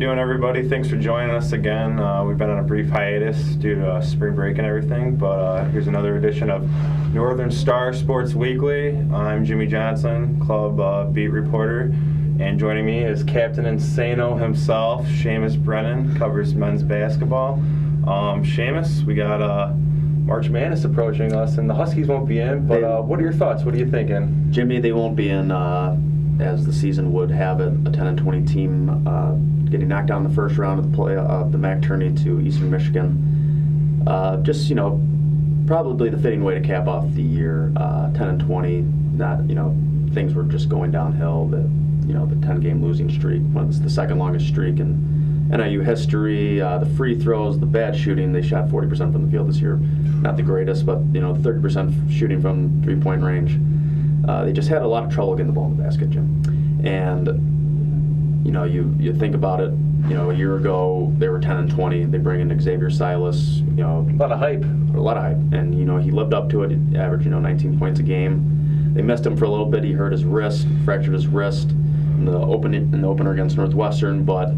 doing, everybody? Thanks for joining us again. We've been on a brief hiatus due to spring break and everything, but here's another edition of Northern Star Sports Weekly. I'm Jimmy Johnson, club beat reporter, and joining me is Captain Insano himself, Seamus Brennan, covers men's basketball. Seamus, we got March Madness approaching us, and the Huskies won't be in, but what are your thoughts? What are you thinking? Jimmy, they won't be in as the season would have it, a 10-20 team getting knocked down in the first round of the MAC tourney to Eastern Michigan. Just, probably the fitting way to cap off the year. 10-20, not, things were just going downhill. The 10-game losing streak, it's the second longest streak in NIU history. The free throws, the bad shooting, they shot 40% from the field this year. Not the greatest, but 30% shooting from three-point range. They just had a lot of trouble getting the ball in the basket, Jim. And you think about it. A year ago they were 10-20. They bring in Xavier Silas. A lot of hype. And he lived up to it. He averaged 19 points a game. They missed him for a little bit. He hurt his wrist, fractured his wrist in the opener against Northwestern, but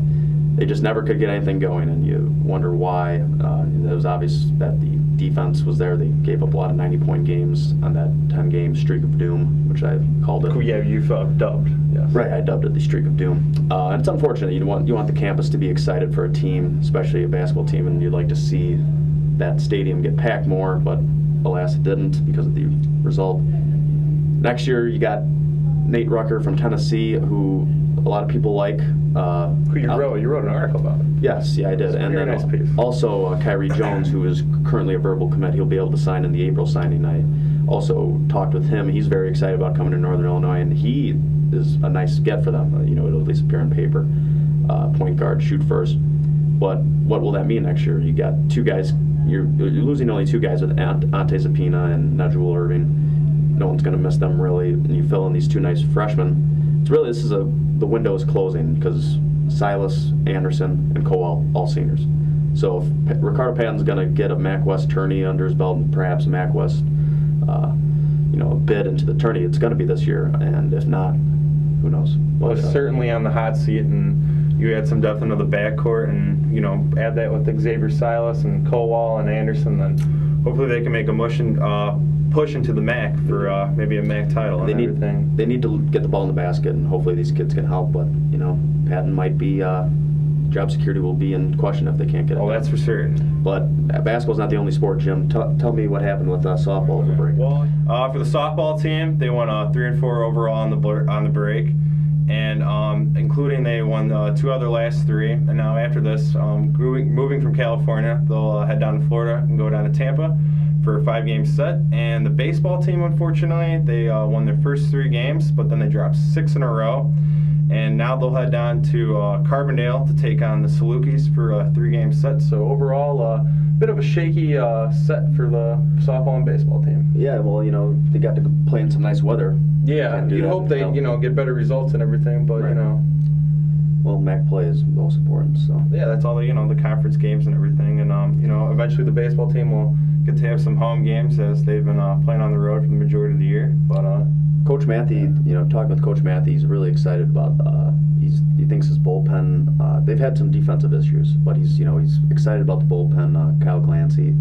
they just never could get anything going. And you wonder why. It was obvious that the defense was there. They gave up a lot of 90-point games on that 10-game streak of doom, which I called it. Yeah, you've dubbed. Yes. Right, I dubbed it the streak of doom. And it's unfortunate. You want the campus to be excited for a team, especially a basketball team, and you'd like to see that stadium get packed more, but alas, it didn't because of the result. Next year, you got Nate Rucker from Tennessee, who a lot of people like. Who you wrote an article about it. Yes, yeah, I did. And then nice piece. Also Kyrie Jones, who is currently a verbal commit. He'll be able to sign in the April signing. I also talked with him. He's very excited about coming to Northern Illinois, and he is a nice get for them. It'll at least appear on paper. Point guard, shoot first. But what will that mean next year? You got two guys. You're losing only two guys with Ante Zapina and Najul Irving. No one's going to miss them really, and you fill in these two nice freshmen. The window is closing because Silas, Anderson, and Kowal, all seniors. So if Ricardo Patton's going to get a MAC West tourney under his belt, and perhaps a MAC West, bid into the tourney, it's going to be this year. And if not, who knows? Well, certainly on the hot seat, and you add some depth into the backcourt, and add that with Xavier Silas and Kowal and Anderson, then hopefully they can make a push into the MAC for maybe a MAC title and everything. They need to get the ball in the basket, and hopefully these kids can help. But Patton might be job security will be in question if they can't get it. Oh, that's for certain. But basketball's not the only sport, Jim. Tell me what happened with softball over break. Well, for the softball team, they won 3-4 overall on the break, and including they won 2 other last 3. And now after this, moving from California, they'll head down to Florida and go down to Tampa for a 5-game set. And the baseball team, unfortunately, they won their first 3 games, but then they dropped 6 in a row. And now they'll head down to Carbondale to take on the Salukis for a 3-game set. So overall, a bit of a shaky set for the softball and baseball team. Yeah, well, they got to play in some nice weather. Yeah, you'd hope they, get better results and everything, but right. Well, MAC play is most important, so. Yeah, that's all the conference games and everything, and eventually the baseball team will get to have some home games as they've been playing on the road for the majority of the year. But Coach Matthew, talking with Coach Matthew, he's really excited about. He thinks his bullpen. They've had some defensive issues, but he's excited about the bullpen. Kyle Glancy,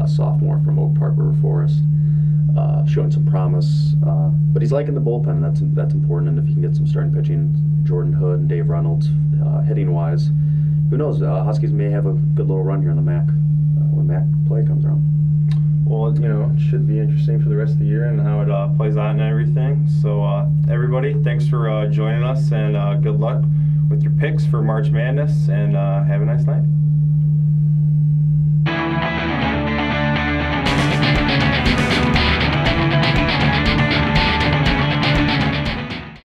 sophomore from Oak Park River Forest, showing some promise. But he's liking the bullpen, and that's important. And if he can get some starting pitching, Jordan Hood and Dave Reynolds, hitting wise, who knows? Huskies may have a good little run here in the MAC when MAC play comes around. Well, it should be interesting for the rest of the year and how it plays out and everything. So, everybody, thanks for joining us, and good luck with your picks for March Madness, and have a nice night.